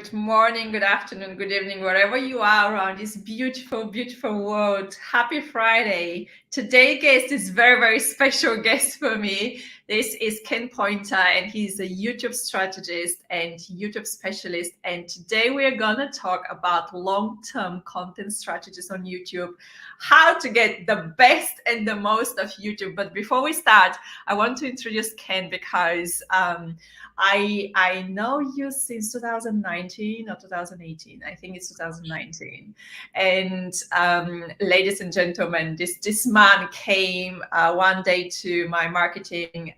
good morning, good afternoon, good evening, wherever you are around this beautiful, beautiful world. Happy Friday. Today's guest is very, very special guest for me. This is Ken Pointer, and he's a YouTube strategist and YouTube specialist. And today we're going to talk about long-term content strategies on YouTube, how to get the best and the most of YouTube. But before we start, I want to introduce Ken because I know you since 2019 or 2018. I think it's 2019. And ladies and gentlemen, this man came one day to my marketing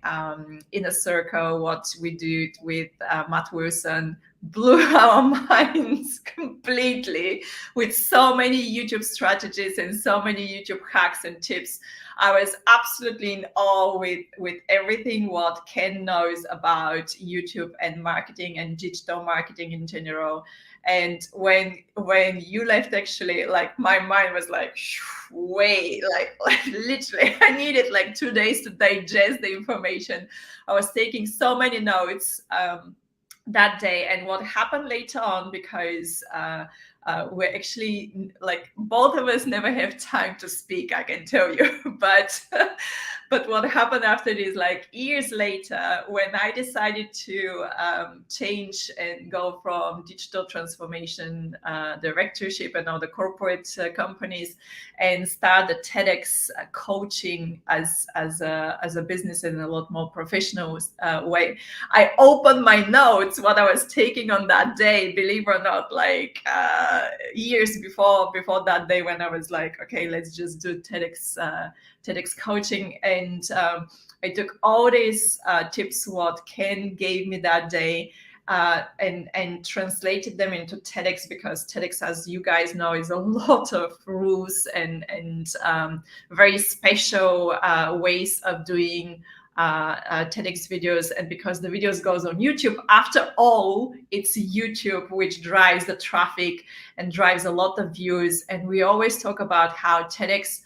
inner circle. What we did with Matt Wilson blew our minds completely with so many YouTube strategies and so many YouTube hacks and tips. I was absolutely in awe with everything what Ken knows about YouTube and marketing and digital marketing in general. And when you left, actually, like my mind was like, wait, like literally, I needed like 2 days to digest the information. I was taking so many notes that day. And what happened later on, because we're actually, like, both of us never have time to speak, I can tell you. But what happened after this, like years later, when I decided to change and go from digital transformation directorship and all the corporate companies and start the TEDx coaching as a business in a lot more professional way, I opened my notes, what I was taking on that day, believe it or not, like years before that day, when I was like, okay, let's just do TEDx coaching. And I took all these tips what Ken gave me that day and translated them into TEDx, because TEDx, as you guys know, is a lot of rules and very special ways of doing TEDx videos. And because the videos goes on YouTube, after all, it's YouTube which drives the traffic and drives a lot of views. And we always talk about how TEDx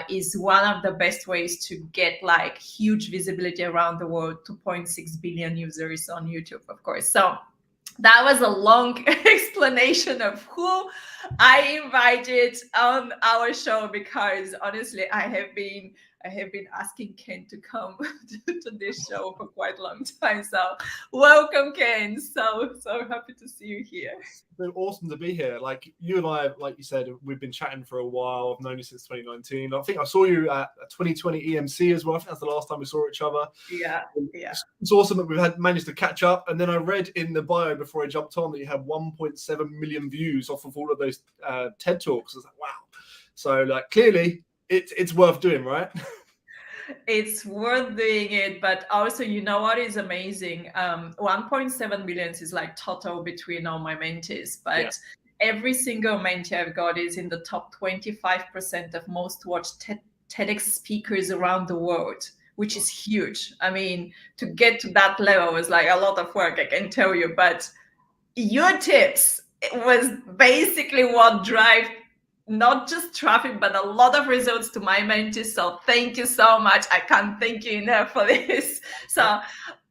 is one of the best ways to get like huge visibility around the world. 2.6 billion users on YouTube, of course. So that was a long explanation of who I invited on our show, because honestly, I have been asking Ken to come to this show for quite a long time. So welcome, Ken. So happy to see you here. It's been awesome to be here. Like, you and I, like you said, we've been chatting for a while. I've known you since 2019. I think I saw you at 2020 EMC as well. I think that's the last time we saw each other. Yeah. It's awesome that we've managed to catch up. And then I read in the bio before I jumped on that you had 1.7 million views off of all of those TED Talks. I was like, wow. So like, clearly it's worth doing, right? It's worth doing it, but also, you know what is amazing? 1.7 million is like total between all my mentees, but every single mentee I've got is in the top 25% of most watched TEDx speakers around the world, which is huge. I mean, to get to that level was like a lot of work, I can tell you, but your tips was basically what drive not just traffic, but a lot of results to my mentees. So thank you so much. I can't thank you enough for this. So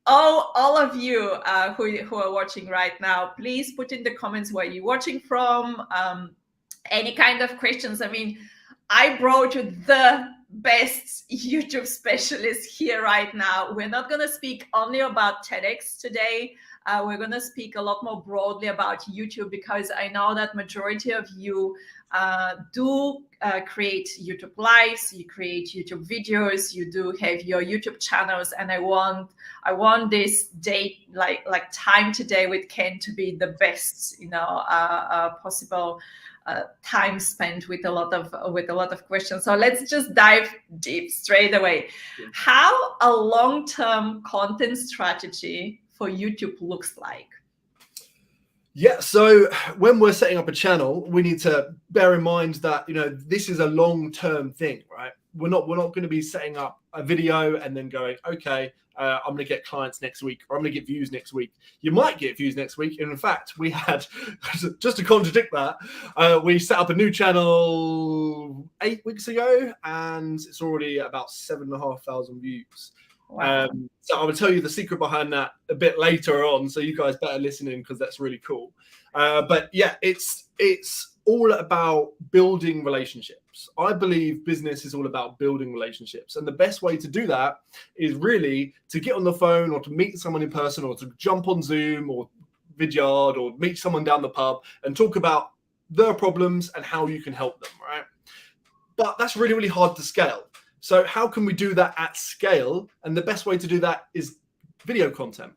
all of you who are watching right now, please put in the comments where you're watching from, any kind of questions. I mean, I brought you the best YouTube specialist here right now. We're not going to speak only about TEDx today. We're going to speak a lot more broadly about YouTube, because I know that majority of you do create YouTube lives, you create YouTube videos, you do have your YouTube channels, and I want this day, like time today with Ken, to be the best, possible time spent with a lot of questions. So let's just dive deep straight away. How a long-term content strategy for YouTube looks like? Yeah, so when we're setting up a channel, we need to bear in mind that, this is a long-term thing, right? We're not going to be setting up a video and then going, okay, I'm going to get clients next week, or I'm going to get views next week. You might get views next week. And in fact, we had, just to contradict that, we set up a new channel 8 weeks ago, and it's already about 7,500 views. Wow. So I will tell you the secret behind that a bit later on. So you guys better listen in because that's really cool. But yeah, it's all about building relationships. I believe business is all about building relationships. And the best way to do that is really to get on the phone or to meet someone in person or to jump on Zoom or Vidyard or meet someone down the pub and talk about their problems and how you can help them, right? But that's really, really hard to scale. So how can we do that at scale? And the best way to do that is video content.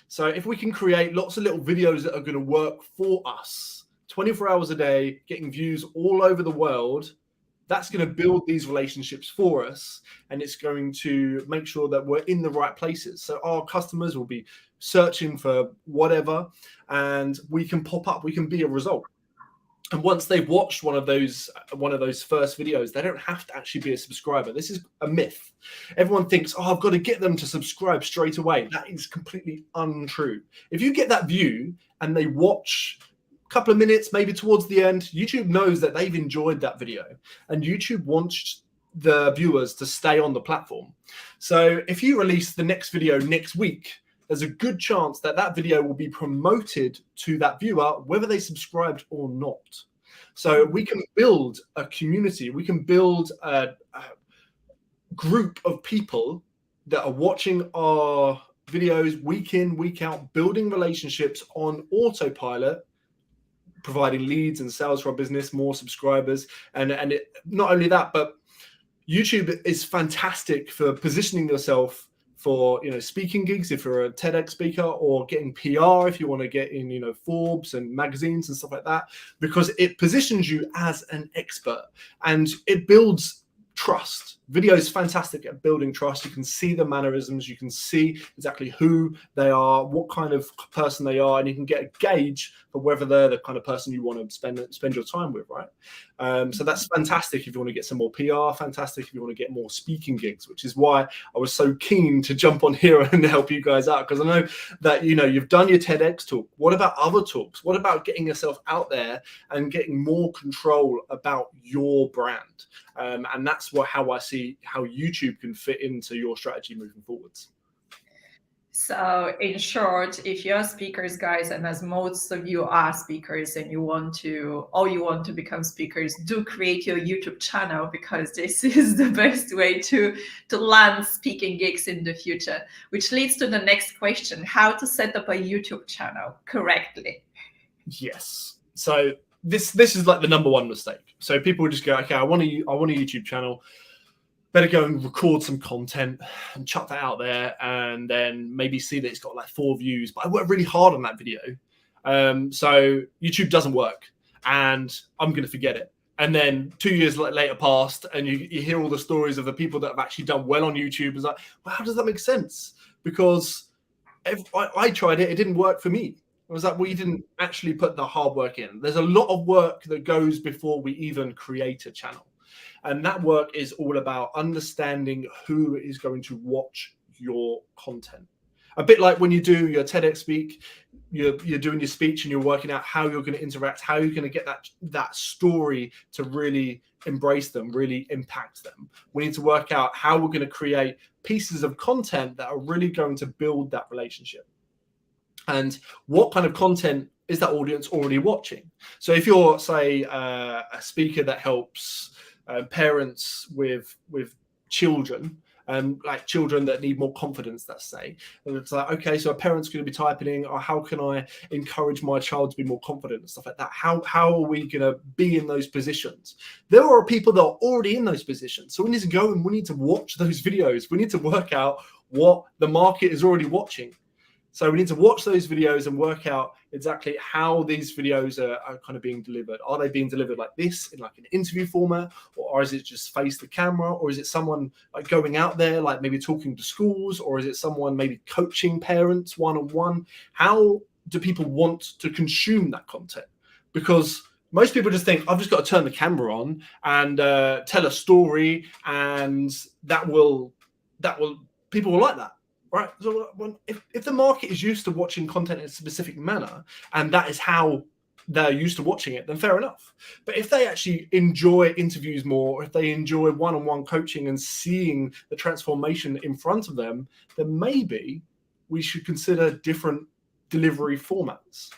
So if we can create lots of little videos that are going to work for us 24 hours a day, getting views all over the world, that's going to build these relationships for us. And it's going to make sure that we're in the right places. So our customers will be searching for whatever, and we can pop up, we can be a result. And once they've watched one of those first videos, they don't have to actually be a subscriber. This is a myth. Everyone thinks, oh, I've got to get them to subscribe straight away. That is completely untrue. If you get that view and they watch a couple of minutes, maybe towards the end, YouTube knows that they've enjoyed that video, and YouTube wants the viewers to stay on the platform. So if you release the next video next week, there's a good chance that that video will be promoted to that viewer, whether they subscribed or not. So we can build a community. We can build a group of people that are watching our videos week in, week out, building relationships on autopilot, providing leads and sales for our business, more subscribers. And it, not only that, but YouTube is fantastic for positioning yourself for, you know, speaking gigs if you're a TEDx speaker, or getting PR if you want to get in, you know, Forbes and magazines and stuff like that, because it positions you as an expert and it builds trust. Video is fantastic at building trust. You can see the mannerisms, you can see exactly who they are, what kind of person they are, and you can get a gauge for whether they're the kind of person you want to spend your time with, right? So that's fantastic if you want to get some more PR, fantastic if you want to get more speaking gigs, which is why I was so keen to jump on here and help you guys out, because I know that, you know, you've done your TEDx talk. What about other talks? What about getting yourself out there and getting more control about your brand? And that's how I see how YouTube can fit into your strategy moving forwards. So in short, if you're speakers, guys, and as most of you are speakers and you want to become speakers, do create your YouTube channel, because this is the best way to land speaking gigs in the future, which leads to the next question: how to set up a YouTube channel correctly? Yes. So this is like the number one mistake. So people just go, okay, I want a YouTube channel. Better go and record some content and chuck that out there, and then maybe see that it's got like 4 views. But I worked really hard on that video. So YouTube doesn't work, and I'm going to forget it. And then 2 years later passed, and you hear all the stories of the people that have actually done well on YouTube. It's like, well, how does that make sense? Because if I tried it, it didn't work for me. It was like, we didn't actually put the hard work in. There's a lot of work that goes before we even create a channel. And that work is all about understanding who is going to watch your content. A bit like when you do your TEDx speak, you're doing your speech and you're working out how you're going to interact, how you're going to get that story to really embrace them, really impact them. We need to work out how we're going to create pieces of content that are really going to build that relationship. And what kind of content is that audience already watching? So if you're, say, a speaker that helps parents with children, like children that need more confidence, let's say, and it's like, okay, so a parent's going to be typing in, or how can I encourage my child to be more confident and stuff like that? How are we going to be in those positions? There are people that are already in those positions, so we need to go and we need to watch those videos. We need to work out what the market is already watching. So we need to watch those videos and work out exactly how these videos are kind of being delivered. Are they being delivered like this, in like an interview format, or is it just face the camera, or is it someone like going out there, like maybe talking to schools, or is it someone maybe coaching parents one-on-one? How do people want to consume that content? Because most people just think, I've just got to turn the camera on and tell a story, and that will people will like that. Right. So if the market is used to watching content in a specific manner, and that is how they're used to watching it, then fair enough. But if they actually enjoy interviews more, or if they enjoy one-on-one coaching and seeing the transformation in front of them, then maybe we should consider different delivery formats.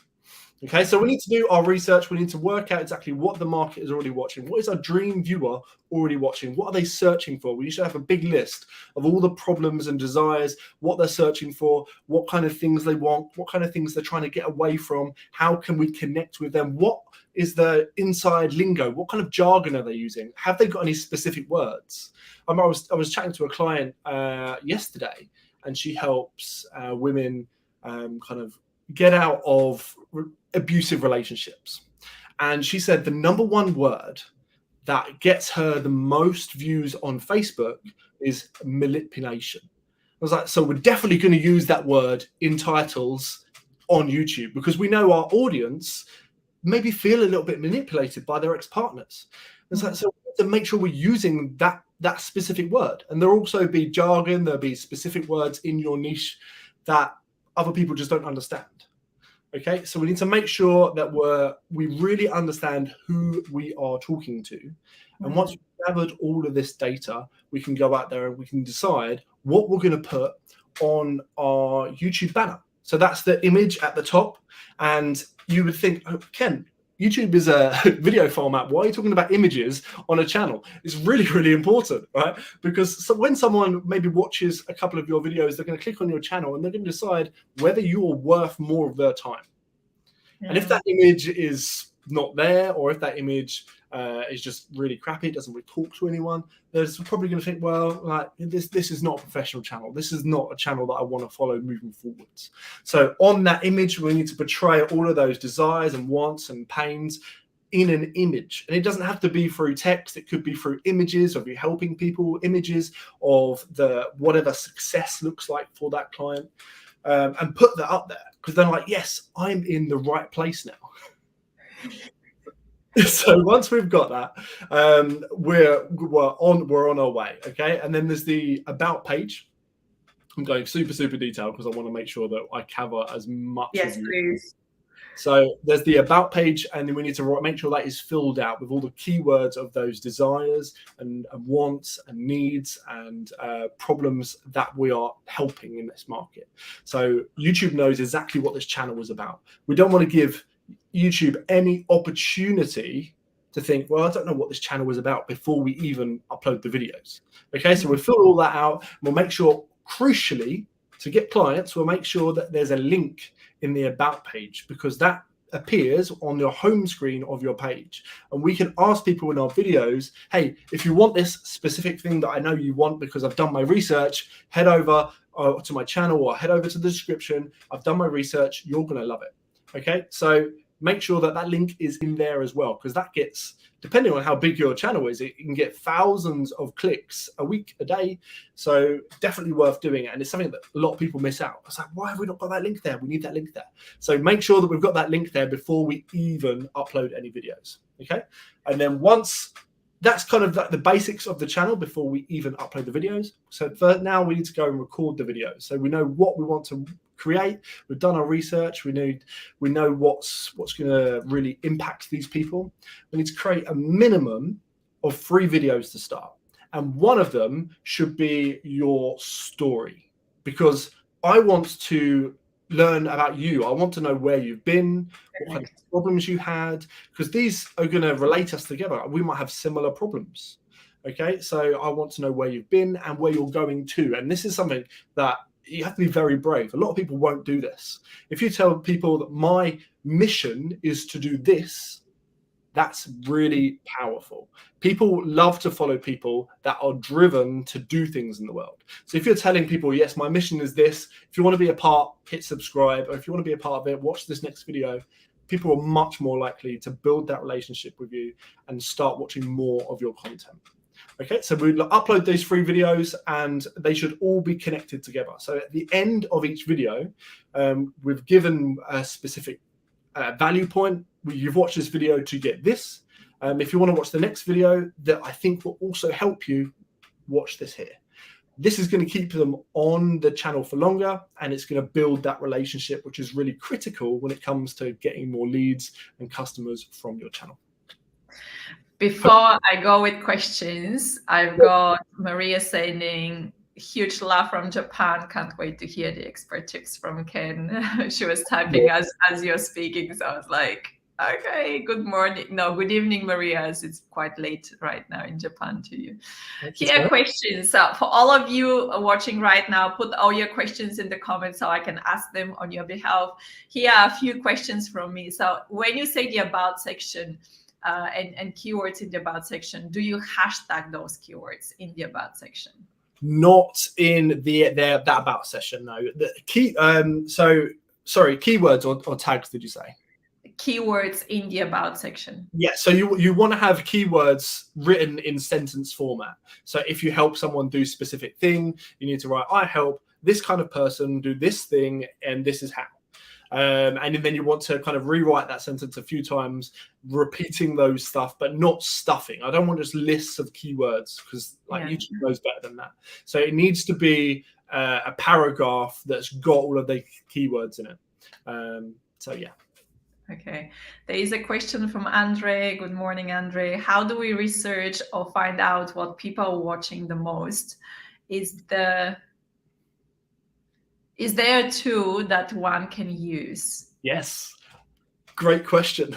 Okay, so we need to do our research. We need to work out exactly what the market is already watching. What is our dream viewer already watching? What are they searching for? We should have a big list of all the problems and desires, what they're searching for, what kind of things they want, what kind of things they're trying to get away from. How can we connect with them? What is the inside lingo? What kind of jargon are they using? Have they got any specific words? I was chatting to a client yesterday, and she helps women kind of get out of abusive relationships. And she said the number one word that gets her the most views on Facebook is manipulation. I was like, so we're definitely going to use that word in titles on YouTube, because we know our audience maybe feel a little bit manipulated by their ex-partners. It's like, so we have to make sure we're using that specific word. And there'll also be jargon, there'll be specific words in your niche that other people just don't understand. Okay, so we need to make sure that we really understand who we are talking to. And once we've gathered all of this data, we can go out there and we can decide what we're going to put on our YouTube banner. So that's the image at the top. And you would think, oh, Ken, YouTube is a video format. Why are you talking about images on a channel? It's really, really important, right? Because when someone maybe watches a couple of your videos, they're going to click on your channel and they're going to decide whether you are worth more of their time. And if that image is not there, or if that image is just really crappy, it doesn't really talk to anyone, they're probably going to think, well, like this is not a professional channel. This is not a channel that I want to follow moving forwards. So on that image, we need to portray all of those desires and wants and pains in an image. And it doesn't have to be through text. It could be through images of you helping people, images of whatever success looks like for that client, and put that up there. Because they're like, yes, I'm in the right place now. So once we've got that, we're on our way. Okay, and then there's the about page. I'm going super detailed because I want to make sure that I cover as much. Yes, please. So there's the about page, and then we need to make sure that is filled out with all the keywords of those desires and wants and needs and problems that we are helping in this market. So YouTube knows exactly what this channel is about. We don't want to give YouTube any opportunity to think, well, I don't know what this channel is about before we even upload the videos. Okay, so we'll fill all that out. We'll make sure, crucially, to get clients, we'll make sure that there's a link in the about page, because that appears on your home screen of your page. And we can ask people in our videos, hey, if you want this specific thing that I know you want because I've done my research, head over to my channel or head over to the description. I've done my research. You're going to love it. Okay, so make sure that link is in there as well, because that gets, depending on how big your channel is, it can get thousands of clicks a week, a day. So definitely worth doing it. And it's something that a lot of people miss out. It's like, why have we not got that link there? We need that link there. So make sure that we've got that link there before we even upload any videos. Okay. And then once that's kind of the basics of the channel before we even upload the videos. So for now, we need to go and record the videos. So we know what we want to create. We've done our research. We know what's going to really impact these people. We need to create a minimum of 3 videos to start. And one of them should be your story, because I want to learn about you. I want to know where you've been, what kind of problems you had, because these are going to relate us together. We might have similar problems. Okay, so I want to know where you've been and where you're going to. And this is something that you have to be very brave. A lot of people won't do this. If you tell people that my mission is to do this, that's really powerful. People love to follow people that are driven to do things in the world. So if you're telling people, yes, my mission is this, if you want to be a part, hit subscribe. Or if you want to be a part of it, watch this next video. People are much more likely to build that relationship with you and start watching more of your content. Okay, so we'll upload these 3 videos and they should all be connected together. So at the end of each video, we've given a specific value point. You've watched this video to get this. If you want to watch the next video that I think will also help you, watch this here. this is going to keep them on the channel for longer, and it's going to build that relationship, which is really critical when it comes to getting more leads and customers from your channel. Before I go with questions, I've got Maria saying, huge love from Japan. Can't wait to hear the expert tips from Ken. She was typing as you're speaking. So I was like, okay, good morning. No, good evening, Maria, as it's quite late right now in Japan to you. Here are questions. So for all of you watching right now, put all your questions in the comments so I can ask them on your behalf. Here are a few questions from me. So when you say the about section, and keywords in the about section, do you hashtag those keywords in the about section? Not in that about session, no. The key sorry, keywords or tags, did you say? Keywords in the about section. Yeah, so you want to have keywords written in sentence format. So if you help someone do a specific thing, you need to write, I help this kind of person do this thing, and this is how. And then you want to kind of rewrite that sentence a few times, repeating those stuff, but not stuffing. I don't want just lists of keywords, because YouTube knows better than that. So it needs to be a paragraph that's got all of the keywords in it. So yeah. Okay. There is a question from Andre. Good morning, Andre. How do we research or find out what people are watching the most? Is there a tool that one can use? Yes. Great question.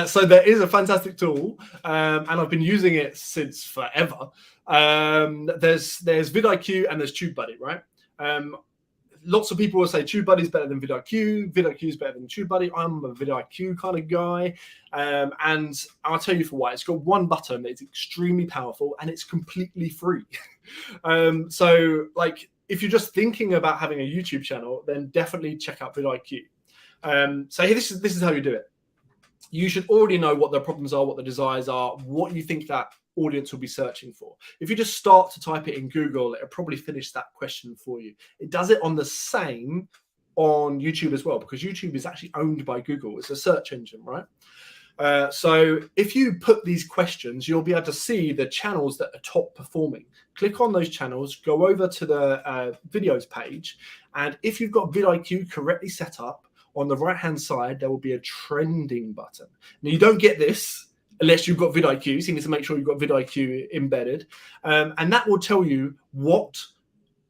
So there is a fantastic tool, and I've been using it since forever. There's vidIQ and there's TubeBuddy, right? Lots of people will say TubeBuddy is better than vidIQ. vidIQ is better than TubeBuddy. I'm a vidIQ kind of guy, and I'll tell you for why. It's got one button that is extremely powerful, and it's completely free. So like, if you're just thinking about having a YouTube channel, then definitely check out vidIQ. So this is how you do it. You should already know what the problems are, what the desires are, what you think that audience will be searching for. If you just start to type it in Google, it'll probably finish that question for you. It does it on the same on YouTube as well, because YouTube is actually owned by Google. It's a search engine, right? So if you put these questions, you'll be able to see the channels that are top performing. Click on those channels, go over to the videos page, and if you've got vidIQ correctly set up, on the right-hand side, there will be a trending button. Now, you don't get this unless you've got vidIQ, so you need to make sure you've got vidIQ embedded, and that will tell you what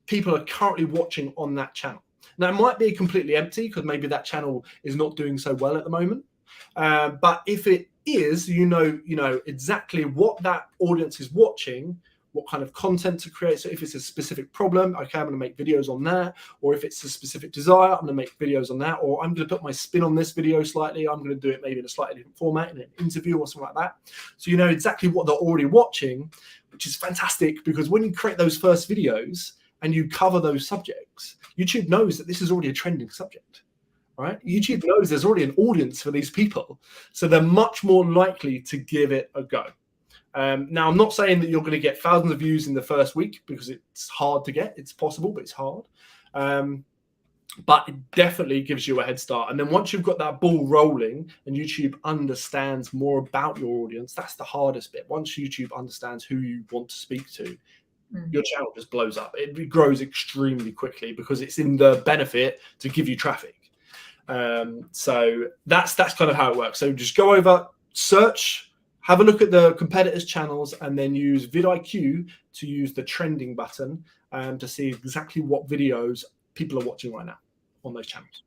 people are currently watching on that channel. Now, it might be completely empty because maybe that channel is not doing so well at the moment. But if it is, you know exactly what that audience is watching, what kind of content to create. So if it's a specific problem, okay, I'm going to make videos on that. Or if it's a specific desire, I'm going to make videos on that. Or I'm going to put my spin on this video slightly. I'm going to do it maybe in a slightly different format, in an interview or something like that. So you know exactly what they're already watching, which is fantastic, because when you create those first videos and you cover those subjects, YouTube knows that this is already a trending subject. Right? YouTube knows there's already an audience for these people, so they're much more likely to give it a go. Now, I'm not saying that you're going to get thousands of views in the first week, because it's hard to get. It's possible, but it's hard. But it definitely gives you a head start. And then once you've got that ball rolling and YouTube understands more about your audience, that's the hardest bit. Once YouTube understands who you want to speak to, your channel just blows up. It grows extremely quickly because it's in the benefit to give you traffic. So that's kind of how it works. So just go over, search, have a look at the competitors' channels, and then use vidIQ to use the trending button to see exactly what videos people are watching right now on those channels.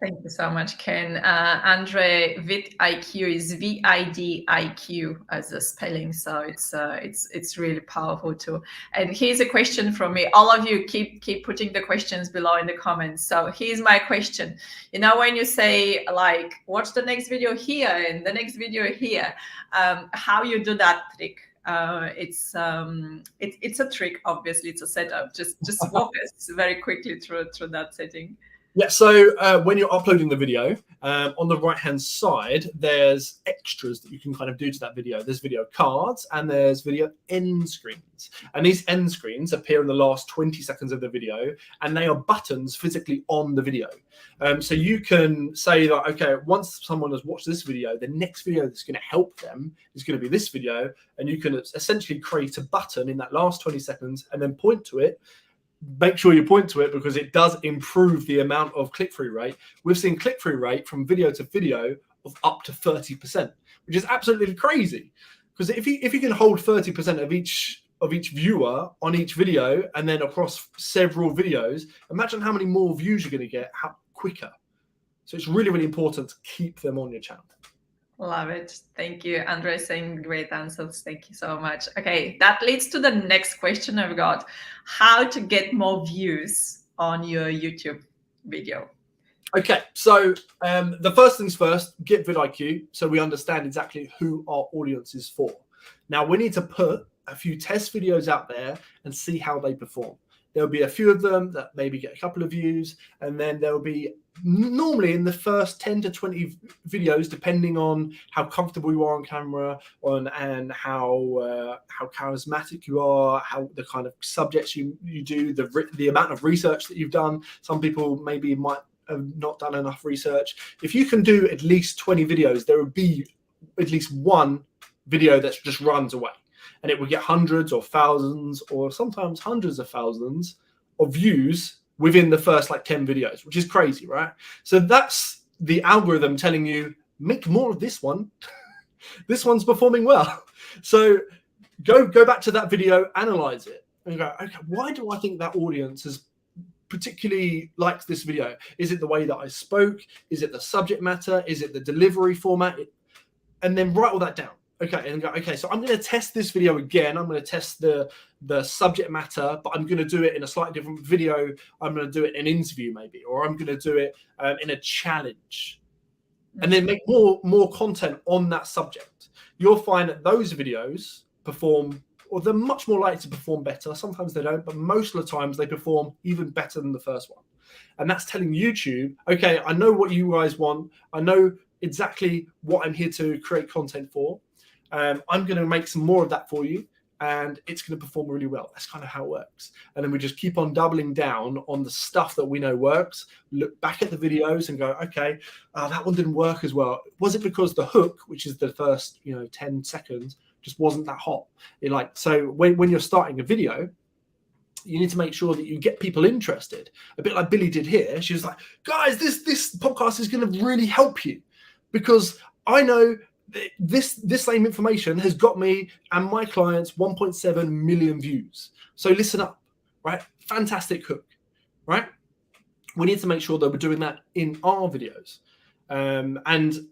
Thank you so much, Ken. Andre, vidIQ is VIDIQ as a spelling, so it's really powerful too. And here's a question from me. All of you keep putting the questions below in the comments. So here's my question. You know, when you say like, watch the next video here and the next video here, how you do that trick? It's a trick. Obviously, it's a setup. Just walk us very quickly through that setting. Yeah, so when you're uploading the video, on the right-hand side, there's extras that you can kind of do to that video. There's video cards and there's video end screens. And these end screens appear in the last 20 seconds of the video, and they are buttons physically on the video. So you can say that, okay, once someone has watched this video, the next video that's going to help them is going to be this video. And you can essentially create a button in that last 20 seconds and then point to it. Make sure you point to it because it does improve the amount of click-through rate. We've seen click-through rate from video to video of up to 30%, which is absolutely crazy. Because if you can hold 30% of each viewer on each video and then across several videos, imagine how many more views you're going to get quicker. So it's really, really important to keep them on your channel. Love it. Thank you, Andre, saying great answers. Thank you so much. Okay, that leads to the next question I've got. How to get more views on your YouTube video? Okay, so the first things first, get vidIQ so we understand exactly who our audience is for. Now, we need to put a few test videos out there and see how they perform. There'll be a few of them that maybe get a couple of views, and then there'll be normally in the first 10 to 20 videos, depending on how comfortable you are on camera and how charismatic you are, how the kind of subjects you do, the amount of research that you've done. Some people maybe might have not done enough research. If you can do at least 20 videos, there will be at least one video that just runs away. And it will get hundreds or thousands or sometimes hundreds of thousands of views within the first like 10 videos, which is crazy, right? So that's the algorithm telling you, make more of this one. This one's performing well. So go back to that video, analyze it, and go, okay, why do I think that audience is particularly likes this video? Is it the way that I spoke? Is it the subject matter? Is it the delivery format? And then write all that down. Okay, and go, okay, so I'm going to test this video again. I'm going to test the subject matter, but I'm going to do it in a slightly different video. I'm going to do it in an interview maybe, or I'm going to do it in a challenge. And then make more content on that subject. You'll find that those videos perform, or they're much more likely to perform better. Sometimes they don't, but most of the times they perform even better than the first one. And that's telling YouTube, okay, I know what you guys want. I know exactly what I'm here to create content for. I'm going to make some more of that for you, and it's going to perform really well. That's kind of how it works. And then we just keep on doubling down on the stuff that we know works, look back at the videos and go, okay, that one didn't work as well. Was it because the hook, which is the first 10 seconds, just wasn't that hot? So when you're starting a video, you need to make sure that you get people interested. A bit like Billy did here. She was like, guys, this podcast is going to really help you, because I know this same information has got me and my clients 1.7 million views. So listen up, right? Fantastic hook, right? We need to make sure that we're doing that in our videos. And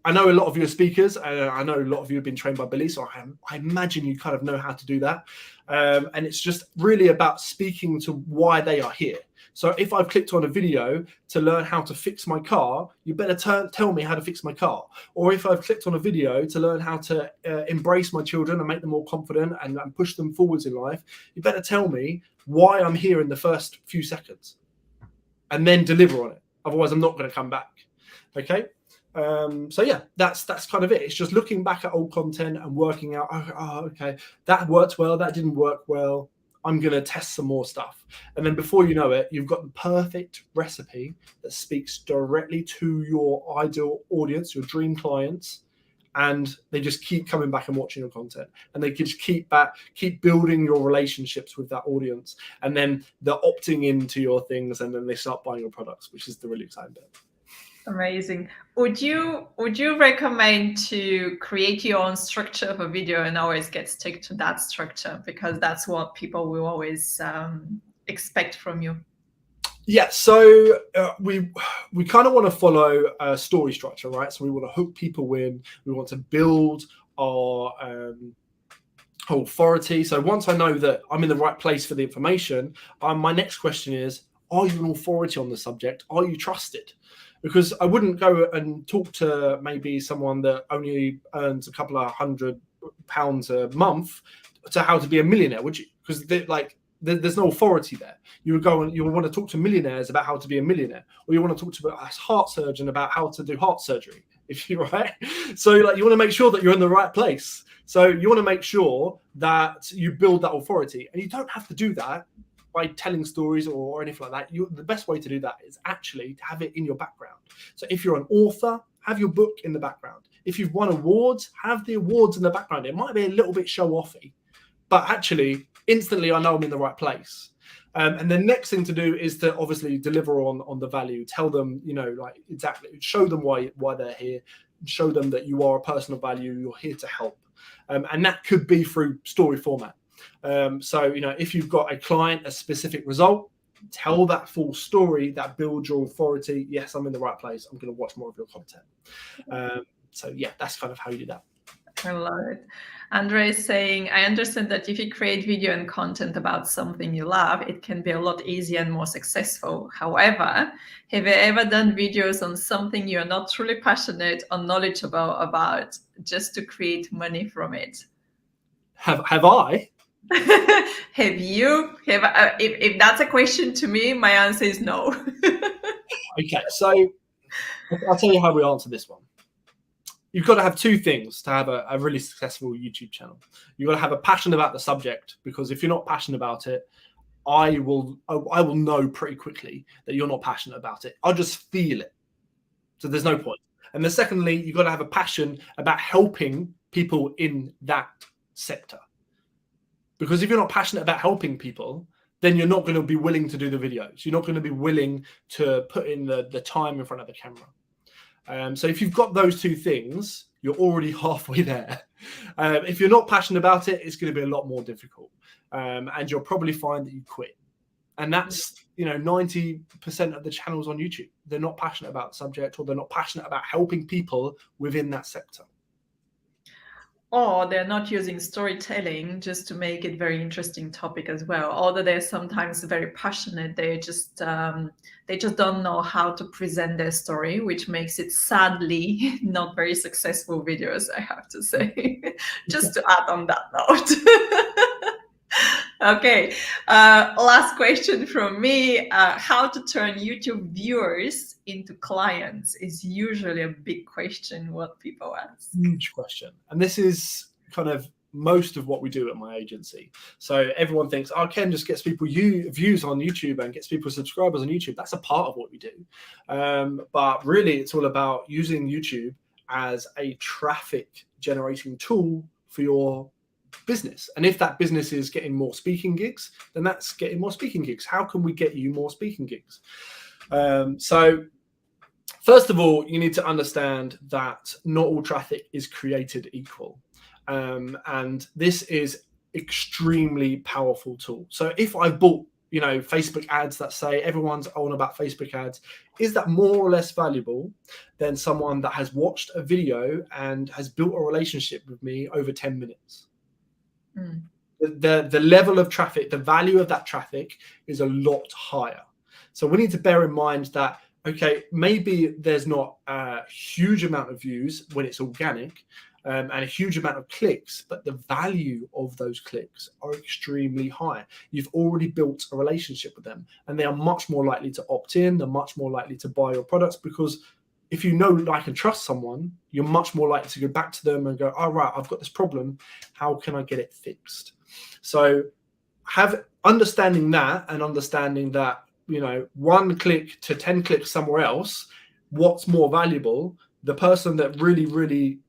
I know a lot of you are speakers. I know a lot of you have been trained by Billy, so I imagine you kind of know how to do that. And it's just really about speaking to why they are here. So if I've clicked on a video to learn how to fix my car, you better tell me how to fix my car. Or if I've clicked on a video to learn how to embrace my children and make them more confident and push them forwards in life, you better tell me why I'm here in the first few seconds and then deliver on it. Otherwise, I'm not going to come back. Okay. So yeah, that's kind of it. It's just looking back at old content and working out, okay, that worked well, that didn't work well. I'm going to test some more stuff. And then before you know it, you've got the perfect recipe that speaks directly to your ideal audience, your dream clients, and they just keep coming back and watching your content. And they just keep building your relationships with that audience. And then they're opting into your things, and then they start buying your products, which is the really exciting bit. Amazing. Would you recommend to create your own structure of a video and always stick to that structure, because that's what people will always expect from you? Yeah, so we kind of want to follow a story structure, right? So we want to hook people in. We want to build our authority. So once I know that I'm in the right place for the information, my next question is, are you an authority on the subject? Are you trusted? Because I wouldn't go and talk to maybe someone that only earns a couple of £100 a month to how to be a millionaire, would you? Because there's no authority there. You would go and you would want to talk to millionaires about how to be a millionaire, or you want to talk to a heart surgeon about how to do heart surgery, if you're right. So like you want to make sure that you're in the right place. So you want to make sure that you build that authority, and you don't have to do that by telling stories or anything like that. The best way to do that is actually to have it in your background. So if you're an author, have your book in the background. If you've won awards, have the awards in the background. It might be a little bit show-offy, but actually instantly I know I'm in the right place. And the next thing to do is to obviously deliver on the value. Tell them, like exactly, show them why they're here. Show them that you are a person of value. You're here to help. And that could be through story format. So, if you've got a client, a specific result, tell that full story that builds your authority. Yes, I'm in the right place. I'm going to watch more of your content. So yeah, that's kind of how you do that. I love it. Andre is saying, I understand that if you create video and content about something you love, it can be a lot easier and more successful. However, have you ever done videos on something you're not truly passionate or knowledgeable about just to create money from it? Have I? Have you? If that's a question to me, my answer is no. Okay, so I'll tell you how we answer this one. You've got to have two things to have a really successful YouTube channel. You've got to have a passion about the subject, because if you're not passionate about it, I will know pretty quickly that you're not passionate about it. I'll just feel it. So there's no point. And then secondly, you've got to have a passion about helping people in that sector. Because if you're not passionate about helping people, then you're not going to be willing to do the videos. You're not going to be willing to put in the time in front of the camera. So if you've got those two things, you're already halfway there. If you're not passionate about it, it's going to be a lot more difficult. And you'll probably find that you quit. And that's, 90% of the channels on YouTube. They're not passionate about the subject, or they're not passionate about helping people within that sector. Or they're not using storytelling just to make it very interesting topic as well. Although they're sometimes very passionate, they just don't know how to present their story, which makes it sadly not very successful videos, I have to say. Just to add on that note. Okay, last question from me. How to turn YouTube viewers into clients is usually a big question what people ask. Huge question. And this is kind of most of what we do at my agency. So everyone thinks, oh, Ken just gets people views on YouTube and gets people subscribers on YouTube. That's a part of what we do. But really, it's all about using YouTube as a traffic generating tool for your business. And if that business is getting more speaking gigs, then that's getting more speaking gigs. How can we get you more speaking gigs? So first of all, you need to understand that not all traffic is created equal. And this is extremely powerful tool. So if I bought, Facebook ads that say everyone's on about Facebook ads, is that more or less valuable than someone that has watched a video and has built a relationship with me over 10 minutes? The level of traffic, the value of that traffic is a lot higher. So we need to bear in mind that, okay, maybe there's not a huge amount of views when it's organic and a huge amount of clicks, but the value of those clicks are extremely high. You've already built a relationship with them, and they are much more likely to opt in. They're much more likely to buy your products, because if you know, like, and trust someone, you're much more likely to go back to them and go, all right, I've got this problem. How can I get it fixed? So understanding that, and understanding that, 1 click to 10 clicks somewhere else, what's more valuable? The person that really, really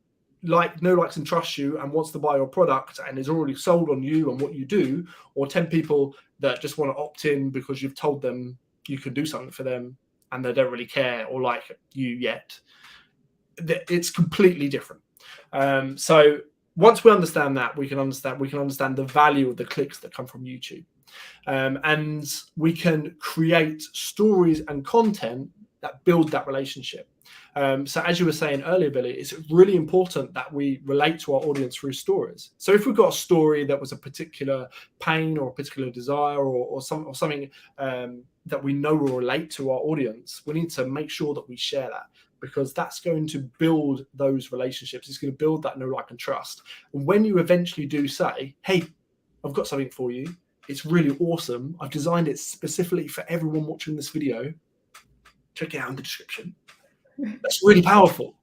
likes and trusts you and wants to buy your product and is already sold on you and what you do, or 10 people that just want to opt in because you've told them you can do something for them and they don't really care or like you yet. It's completely different. So once we understand that, we can understand the value of the clicks that come from YouTube. And we can create stories and content that build that relationship. So as you were saying earlier, Billy, it's really important that we relate to our audience through stories. So if we've got a story that was a particular pain or a particular desire or something that we know will relate to our audience, we need to make sure that we share that, because that's going to build those relationships. It's going to build that know, like, and trust. And when you eventually do say, hey, I've got something for you, it's really awesome. I've designed it specifically for everyone watching this video. Check it out in the description. That's really powerful,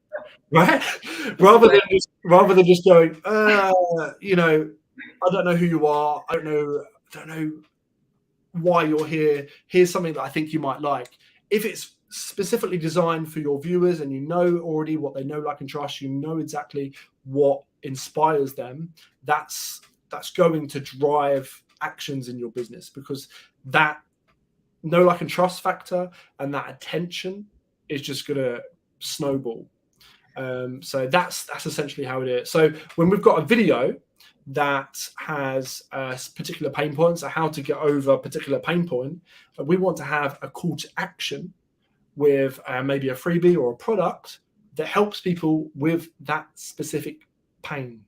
right? rather than just going, you know, I don't know who you are. I don't know why you're here. Here's something that I think you might like. If it's specifically designed for your viewers and you know already what they know, like, and trust, you know exactly what inspires them, that's going to drive actions in your business, because that know, like, and trust factor and that attention is just going to snowball. So that's essentially how it is. So when we've got a video that has particular pain points, or how to get over a particular pain point, we want to have a call to action with maybe a freebie or a product that helps people with that specific pain.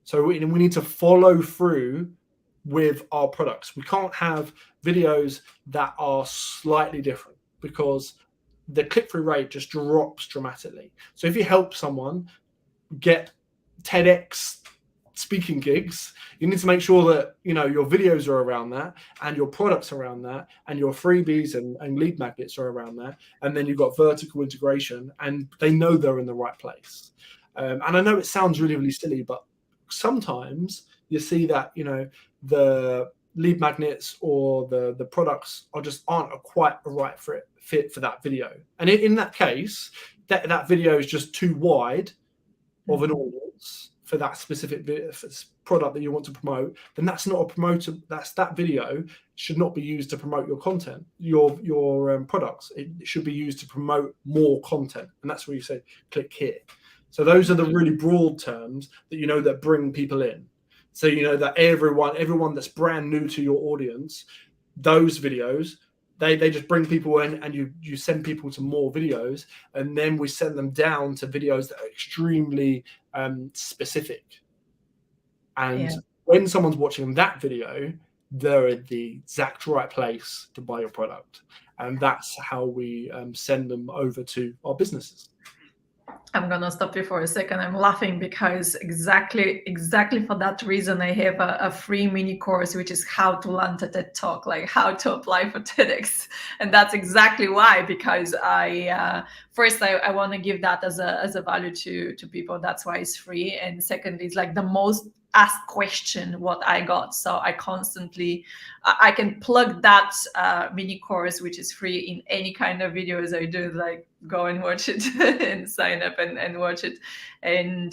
So we need to follow through with our products. We can't have videos that are slightly different, because the click-through rate just drops dramatically. So if you help someone get TEDx speaking gigs, you need to make sure that, you know, your videos are around that, and your products are around that, and your freebies and lead magnets are around that, and then you've got vertical integration, and they know they're in the right place. And I know it sounds really, really silly, but sometimes you see that, you know, the lead magnets or the products aren't quite a right fit for that video. And in that case, that video is just too wide of an audience for that specific product that you want to promote. Then that's not a promoter. That video should not be used to promote your content, your products. It should be used to promote more content. And that's where you say, click here. So those are the really broad terms that, you know, that bring people in. So, you know, that everyone that's brand new to your audience, those videos, they just bring people in, and you send people to more videos, and then we send them down to videos that are extremely specific. And when someone's watching that video, they're in the exact right place to buy your product. And that's how we send them over to our businesses. I'm gonna stop you for a second. I'm laughing because exactly for that reason, I have a free mini course, which is how to land a TED Talk, like how to apply for TEDx. And that's exactly why, because I want to give that as a value to people. That's why it's free. And secondly, it's like the most asked question what I got. So I can plug that mini course, which is free, in any kind of videos I do, like go and watch it and sign up and watch it. And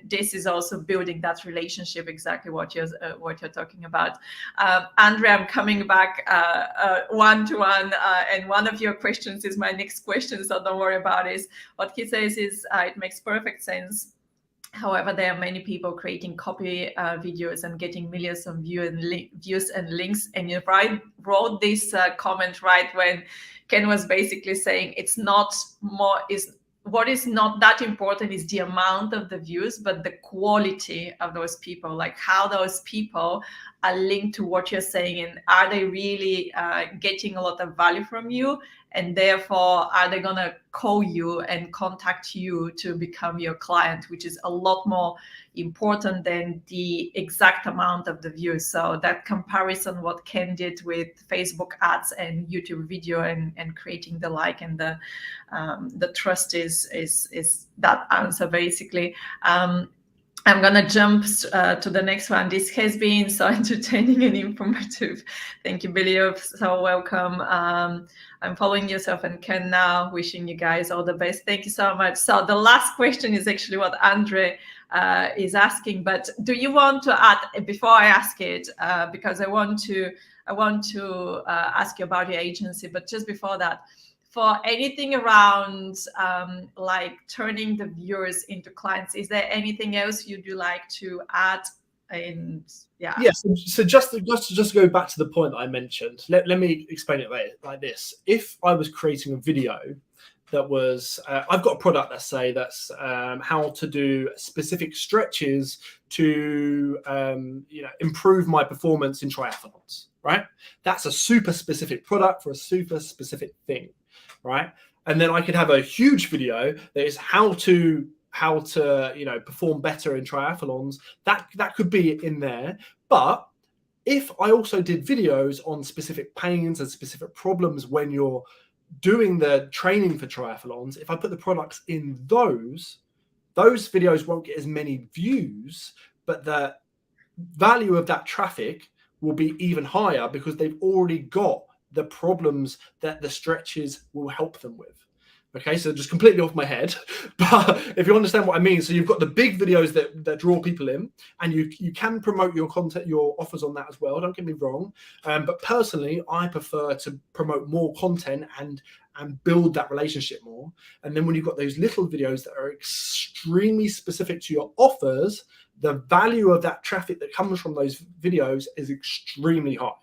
this is also building that relationship, exactly what you're talking about. Andrea, I'm coming back one-to-one, and one of your questions is my next question, so don't worry about it. What he says is, it makes perfect sense. However, there are many people creating copy videos and getting millions of views and links. And you wrote this comment right when Ken was basically saying what is not that important is the amount of the views, but the quality of those people, like how those people are linked to what you're saying, and are they really getting a lot of value from you, and therefore are they gonna call you and contact you to become your client, which is a lot more important than the exact amount of the views. So that comparison, what Ken did with Facebook ads and YouTube video and creating the like and the trust is that answer basically. I'm gonna jump to the next one. This has been so entertaining and informative. Thank you, Billy. You're so welcome. I'm following yourself and Ken now. Wishing you guys all the best. Thank you so much. So the last question is actually what Andre is asking. But do you want to add, before I ask it, because I want to ask you about your agency, but just before that, for anything around like turning the viewers into clients, is there anything else you'd like to add? And so just to go back to the point that I mentioned, let me explain it like this. If I was creating a video that was I've got a product, let's say, that's how to do specific stretches to improve my performance in triathlons, right? That's a super specific product for a super specific thing, right? And then I could have a huge video that is how to perform better in triathlons. That could be in there. But if I also did videos on specific pains and specific problems when you're doing the training for triathlons, if I put the products in those videos won't get as many views, but the value of that traffic will be even higher because they've already got the problems that the stretches will help them with. Okay, so just completely off my head, but if you understand what I mean, so you've got the big videos that draw people in, and you can promote your content, your offers on that as well. Don't get me wrong, but personally, I prefer to promote more content and build that relationship more. And then when you've got those little videos that are extremely specific to your offers, the value of that traffic that comes from those videos is extremely high.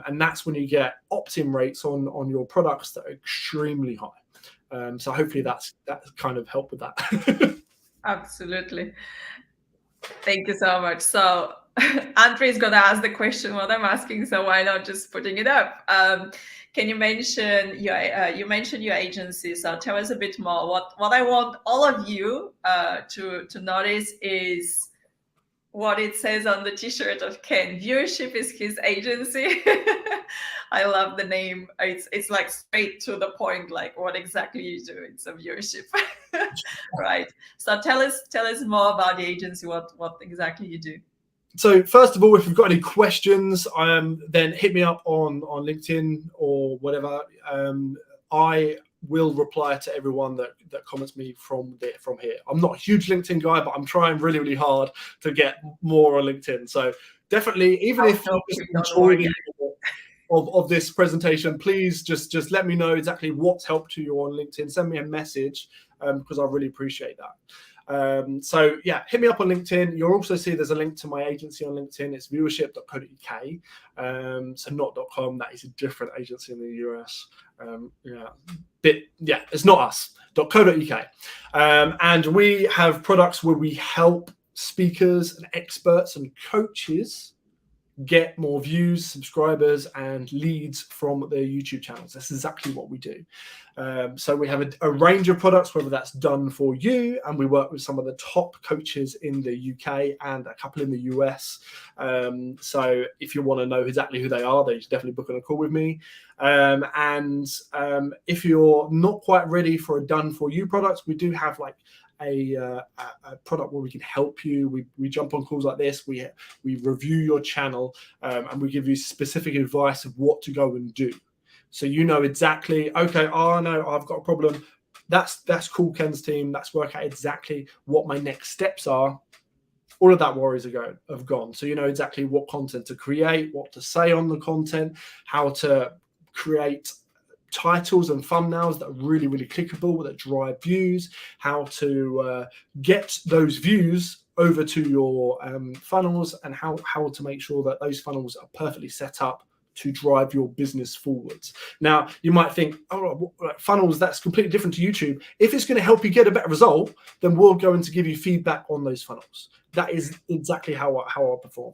And that's when you get opt-in rates on your products that are extremely high. So hopefully that's kind of helped with that. Absolutely. Thank you so much. So Andre is going to ask the question what I'm asking, so why not just putting it up? Can you mention you mentioned your agency? So tell us a bit more. What I want all of you to notice is what it says on the t-shirt of Ken. Viewership is his agency. I love the name. It's like straight to the point, like what exactly you do. It's a viewership. Right. So tell us more about the agency, what exactly you do. So first of all, if you've got any questions, then hit me up on LinkedIn or whatever. I will reply to everyone that comments me from here. I'm not a huge LinkedIn guy, but I'm trying really, really hard to get more on LinkedIn. So definitely, even if you just enjoyed of this presentation, please just let me know exactly what's helped you on LinkedIn. Send me a message because I really appreciate that. So yeah, hit me up on LinkedIn. You'll also see there's a link to my agency on LinkedIn. It's viewership.co.uk. So not .com. That is a different agency in the US. It's not us. .co.uk. And we have products where we help speakers and experts and coaches get more views, subscribers, and leads from their YouTube channels. That's exactly what we do. So we have a range of products, whether that's done for you, and we work with some of the top coaches in the UK and a couple in the US. So if you want to know exactly who they are, then you should definitely book on a call with me. If you're not quite ready for a done for you product, we do have like a product where we can help you. We jump on calls like this. We review your channel and we give you specific advice of what to go and do. So you know exactly, okay, oh no, I've got a problem. That's cool, Ken's team. That's work out exactly what my next steps are. All of that worries have gone. So you know exactly what content to create, what to say on the content, how to create titles and thumbnails that are really, really clickable, that drive views, how to get those views over to your funnels, and how to make sure that those funnels are perfectly set up to drive your business forwards. Now, you might think, oh, funnels, that's completely different to YouTube. If it's going to help you get a better result, then we're going to give you feedback on those funnels. That is exactly how I perform.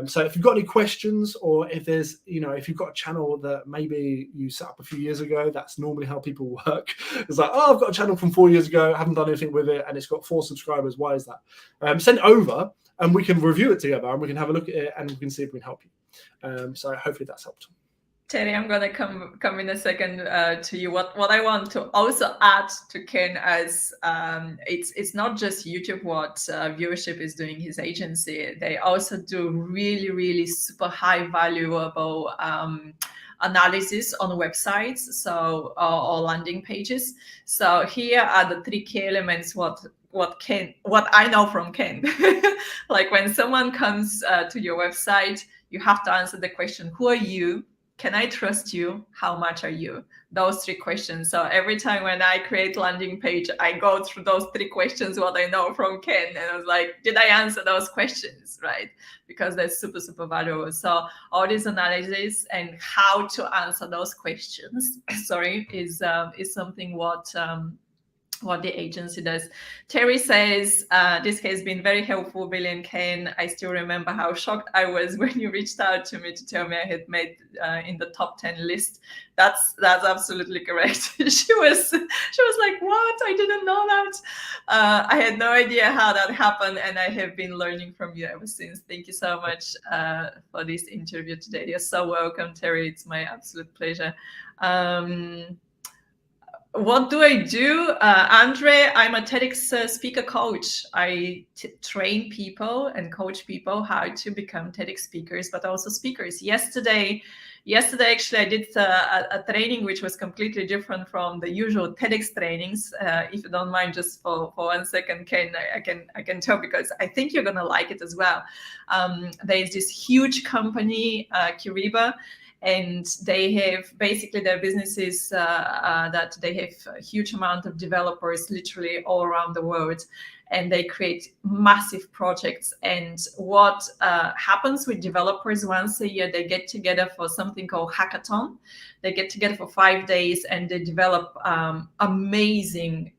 So if you've got any questions, or if there's, if you've got a channel that maybe you set up a few years ago, that's normally how people work. It's like, oh, I've got a channel from 4 years ago, I haven't done anything with it, and it's got 4 subscribers. Why is that? Send it over and we can review it together, and we can have a look at it, and we can see if we can help you. So hopefully that's helped. Terry, I'm gonna come in a second to you. What I want to also add to Ken as it's not just YouTube what viewership is doing his agency. They also do really, really super high valuable analysis on websites, so or landing pages. So here are the 3 key elements what I know from Ken. Like when someone comes to your website, you have to answer the question, who are you? Can I trust you? How much are you? Those 3 questions. So every time when I create landing page, I go through those 3 questions, what I know from Ken. And I was like, did I answer those questions, right? Because that's super, super valuable. So all this analysis and how to answer those questions, is something what what the agency does. Terry says, this has been very helpful, Billy and Ken. I still remember how shocked I was when you reached out to me to tell me I had made in the top 10 list. That's absolutely correct. she was like, what? I didn't know that. I had no idea how that happened, and I have been learning from you ever since. Thank you so much for this interview today. You're so welcome, Terry. It's my absolute pleasure. What do I do? Andre, I'm a TEDx speaker coach. I train people and coach people how to become TEDx speakers, but also speakers. Yesterday, actually, I did a training which was completely different from the usual TEDx trainings. If you don't mind, just for 1 second, Ken, I can tell, because I think you're gonna like it as well. There's this huge company, Kiriba, and they have basically their businesses that they have a huge amount of developers literally all around the world, and they create massive projects. And what happens with developers, once a year they get together for something called hackathon. They get together for 5 days and they develop amazing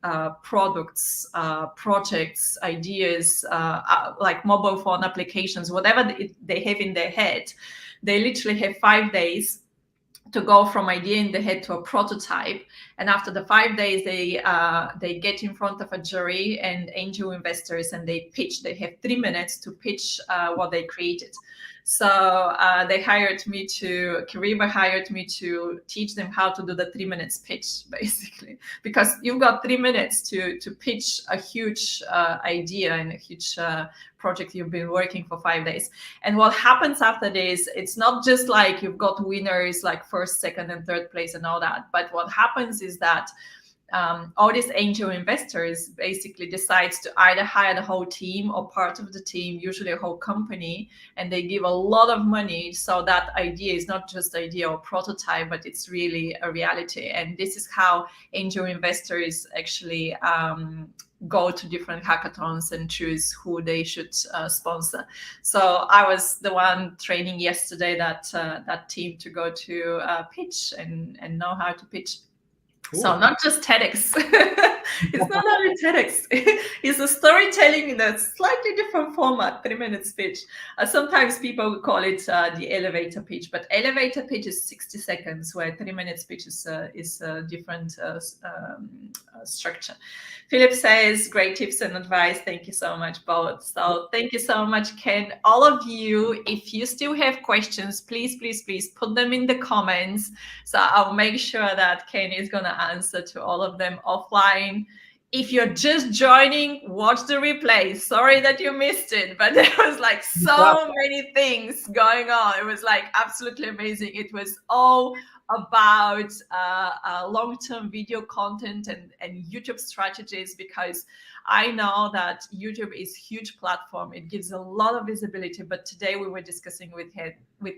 products, projects, ideas, like mobile phone applications, whatever they have in their head. They literally have 5 days to go from idea in the head to a prototype. And after the 5 days, they get in front of a jury and angel investors, and they pitch. They have 3 minutes to pitch what they created. So Kiriba hired me to teach them how to do the 3 minutes pitch, basically, because you've got 3 minutes to pitch a huge idea and a huge project you've been working for 5 days. And what happens after this, it's not just like you've got winners like first, second, and third place and all that. But what happens is that all these angel investors basically decides to either hire the whole team or part of the team, usually a whole company, and they give a lot of money so that idea is not just idea or prototype, but it's really a reality. And this is how angel investors actually go to different hackathons and choose who they should sponsor. So I was the one training yesterday that team to go to pitch and know how to pitch. Cool. So not just TEDx. It's not only TEDx. It's a storytelling in a slightly different format, 3 minute speech. Sometimes people call it the elevator pitch, but elevator pitch is 60 seconds, where 3 minute speech is a different structure. Philip says, great tips and advice. Thank you so much, both. So thank you so much, Ken. All of you, if you still have questions, please put them in the comments. So I'll make sure that Ken is going to answer to all of them offline. If you're just joining, watch the replay. Sorry that you missed it, but there was like so many things going on. It was like absolutely amazing. It was all about long-term video content and YouTube strategies, because I know that YouTube is a huge platform. It gives a lot of visibility, but today we were discussing with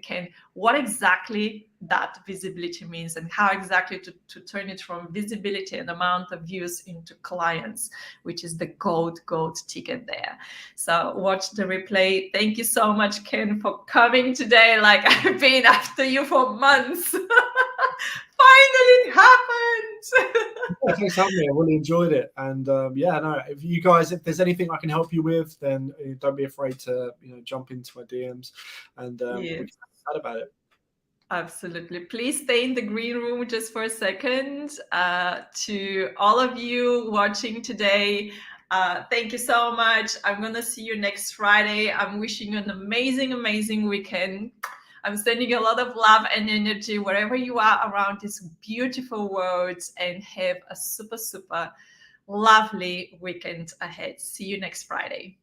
Ken what exactly that visibility means and how exactly to turn it from visibility and amount of views into clients, which is the gold ticket there. So watch the replay. Thank you so much, Ken, for coming today. Like, I've been after you for months. Finally it happened. Thanks for having me. I really enjoyed it. And if there's anything I can help you with, then don't be afraid to jump into my DMs and we can chat about it. Absolutely. Please stay in the green room just for a second. To all of you watching today, thank you so much. I'm going to see you next Friday. I'm wishing you an amazing weekend. I'm sending a lot of love and energy wherever you are around this beautiful world, and have a super lovely weekend ahead. See you next Friday.